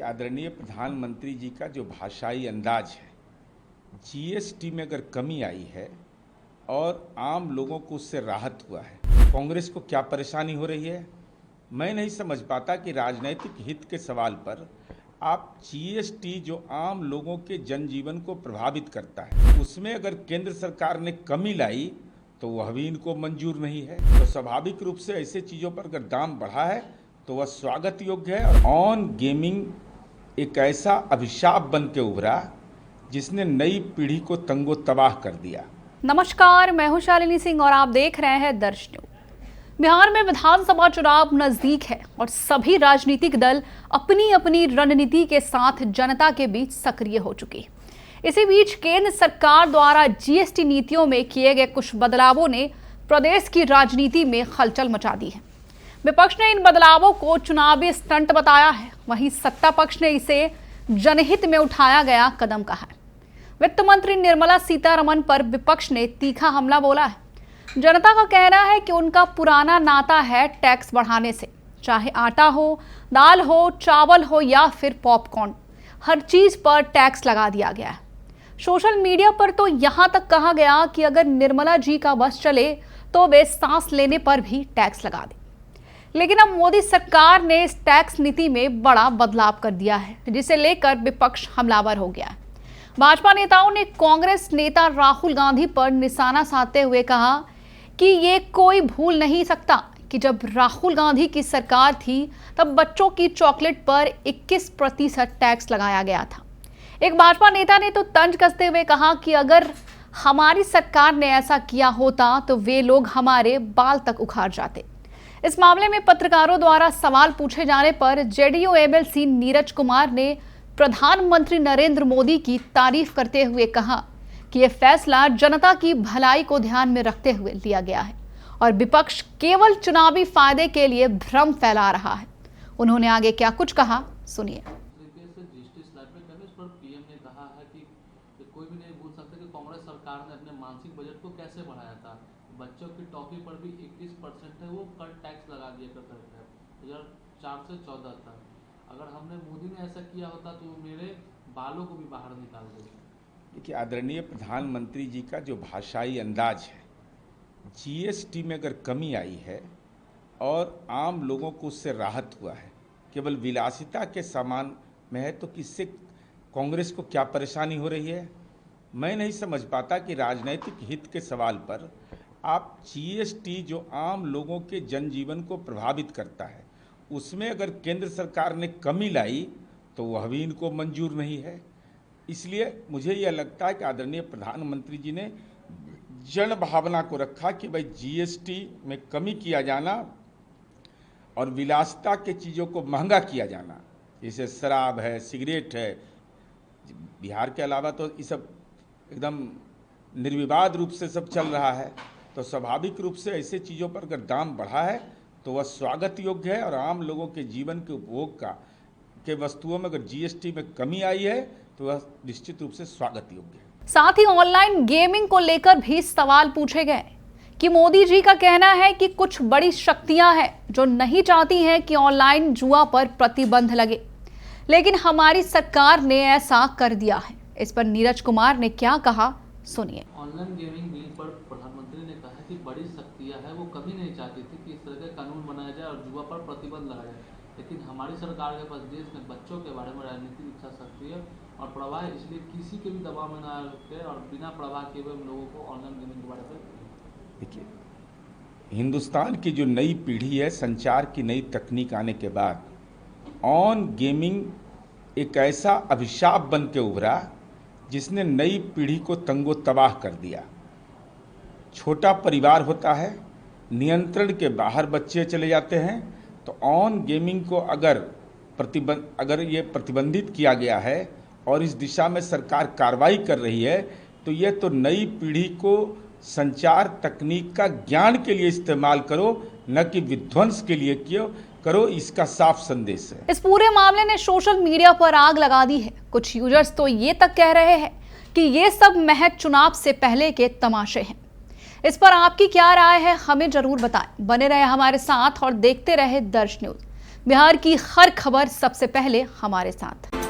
आदरणीय प्रधानमंत्री जी का जो भाषाई अंदाज है, जीएसटी में अगर कमी आई है और आम लोगों को उससे राहत हुआ है, कांग्रेस को क्या परेशानी हो रही है, मैं नहीं समझ पाता कि राजनीतिक हित के सवाल पर आप जीएसटी जो आम लोगों के जनजीवन को प्रभावित करता है, उसमें अगर केंद्र सरकार ने कमी लाई तो वह भी इनको मंजूर नहीं है। तो स्वाभाविक रूप से ऐसे चीज़ों पर अगर दाम बढ़ा है तो वह स्वागत योग्य है। ऑन गेमिंग एक ऐसा अभिशाप बन के उभरा जिसने नई पीढ़ी को तंगो तबाह कर दिया। नमस्कार, मैं हूं शालिनी सिंह और आप देख रहे हैं दर्श न्यूज। बिहार में विधानसभा चुनाव नजदीक है और सभी राजनीतिक दल अपनी अपनी रणनीति के साथ जनता के बीच सक्रिय हो चुके हैं। इसी बीच केंद्र सरकार द्वारा जीएसटी नीतियों में किए गए कुछ बदलावों ने प्रदेश की राजनीति में हलचल मचा दी है। विपक्ष ने इन बदलावों को चुनावी स्टंट बताया है, वहीं सत्ता पक्ष ने इसे जनहित में उठाया गया कदम कहा है। वित्त मंत्री निर्मला सीतारमण पर विपक्ष ने तीखा हमला बोला है। जनता का कहना है कि उनका पुराना नाता है टैक्स बढ़ाने से, चाहे आटा हो, दाल हो, चावल हो या फिर पॉपकॉर्न, हर चीज पर टैक्स लगा दिया गया है। सोशल मीडिया पर तो यहां तक कहा गया कि अगर निर्मला जी का बस चले तो वे सांस लेने पर भी टैक्स लगा दें। लेकिन अब मोदी सरकार ने इस टैक्स नीति में बड़ा बदलाव कर दिया है, जिसे लेकर विपक्ष हमलावर हो गया है। भाजपा नेताओं ने कांग्रेस नेता राहुल गांधी पर निशाना साधते हुए कहा कि ये कोई भूल नहीं सकता कि जब राहुल गांधी की सरकार थी तब बच्चों की चॉकलेट पर 21% टैक्स लगाया गया था। एक भाजपा नेता ने तो तंज कसते हुए कहा कि अगर हमारी सरकार ने ऐसा किया होता तो वे लोग हमारे बाल तक उखाड़ जाते। इस मामले में पत्रकारों द्वारा सवाल पूछे जाने पर जेडीयू एमएलसी नीरज कुमार ने प्रधानमंत्री नरेंद्र मोदी की तारीफ करते हुए कहा कि यह फैसला जनता की भलाई को ध्यान में रखते हुए लिया गया है और विपक्ष केवल चुनावी फायदे के लिए भ्रम फैला रहा है। उन्होंने आगे क्या कुछ कहा, सुनिए। पीएम ने कहा है कि कोई भी नहीं भूल सकता कि कांग्रेस सरकार ने अपने मासिक बजट को कैसे बढ़ाया था। बच्चों की टॉफी पर भी 21% है वो कर टैक्स लगा दिया करते थे 2004 से 14 तक। अगर हमने मोदी ने ऐसा किया होता तो मेरे बालों को भी बाहर निकाल देते। देखिए, आदरणीय प्रधानमंत्री जी का जो भाषाई अंदाज है, जीएसटी में अगर कमी आई है और आम लोगों को उससे राहत हुआ है, केवल विलासिता के सामान में है, तो किससे कांग्रेस को क्या परेशानी हो रही है, मैं नहीं समझ पाता कि राजनीतिक हित के सवाल पर आप जीएसटी जो आम लोगों के जनजीवन को प्रभावित करता है, उसमें अगर केंद्र सरकार ने कमी लाई तो वह भी इनको मंजूर नहीं है। इसलिए मुझे यह लगता है कि आदरणीय प्रधानमंत्री जी ने जन भावना को रखा कि भाई जीएसटी में कमी किया जाना और विलासिता के चीज़ों को महंगा किया जाना, जैसे शराब है, सिगरेट है, बिहार के अलावा तो ये सब एकदम निर्विवाद रूप से सब चल रहा है। तो स्वाभाविक रूप से ऐसे चीज़ों पर अगर दाम बढ़ा है तो वह स्वागत योग्य है और आम लोगों के जीवन के उपभोग के वस्तुओं में अगर जीएसटी में कमी आई है तो वह निश्चित रूप से स्वागत योग्य है। साथ ही ऑनलाइन गेमिंग को लेकर भी सवाल पूछे गए कि मोदी जी का कहना है कि कुछ बड़ी शक्तियां हैं जो नहीं चाहती हैं कि ऑनलाइन जुआ पर प्रतिबंध लगे, लेकिन हमारी सरकार ने ऐसा कर दिया है। इस पर नीरज कुमार ने क्या कहा, सुनिए। ऑनलाइन गेमिंग बिल पर प्रधानमंत्री ने कहा कि बड़ी शक्तियां हैं वो कभी नहीं चाहती थी कि इस तरह का कानून बनाया जाए और जुआ पर प्रतिबंध लगाया जाए, लेकिन हमारी सरकार के पास देश में बच्चों के बारे में राजनीतिक इच्छा शक्ति है और प्रवाह है, इसलिए किसी के भी दबाव में ना रखे और बिना प्रवाह किए हुए लोगों को ऑनलाइन गेमिंग के बारे में। देखिए, हिंदुस्तान की जो नई पीढ़ी है, संचार की नई तकनीक आने के बाद ऑन गेमिंग एक ऐसा अभिशाप बन के उभरा जिसने नई पीढ़ी को तंगो तबाह कर दिया। छोटा परिवार होता है, नियंत्रण के बाहर बच्चे चले जाते हैं, तो ऑन गेमिंग को अगर ये प्रतिबंधित किया गया है और इस दिशा में सरकार कार्रवाई कर रही है तो ये तो नई पीढ़ी को संचार तकनीक का ज्ञान के लिए इस्तेमाल करो, न कि विध्वंस के लिए करो, इसका साफ संदेश है। इस पूरे मामले ने सोशल मीडिया पर आग लगा दी है। कुछ यूजर्स तो ये तक कह रहे हैं कि ये सब महज चुनाव से पहले के तमाशे हैं। इस पर आपकी क्या राय है, हमें जरूर बताएं। बने रहे हमारे साथ और देखते रहे दर्श न्यूज। बिहार की हर खबर सबसे पहले हमारे साथ।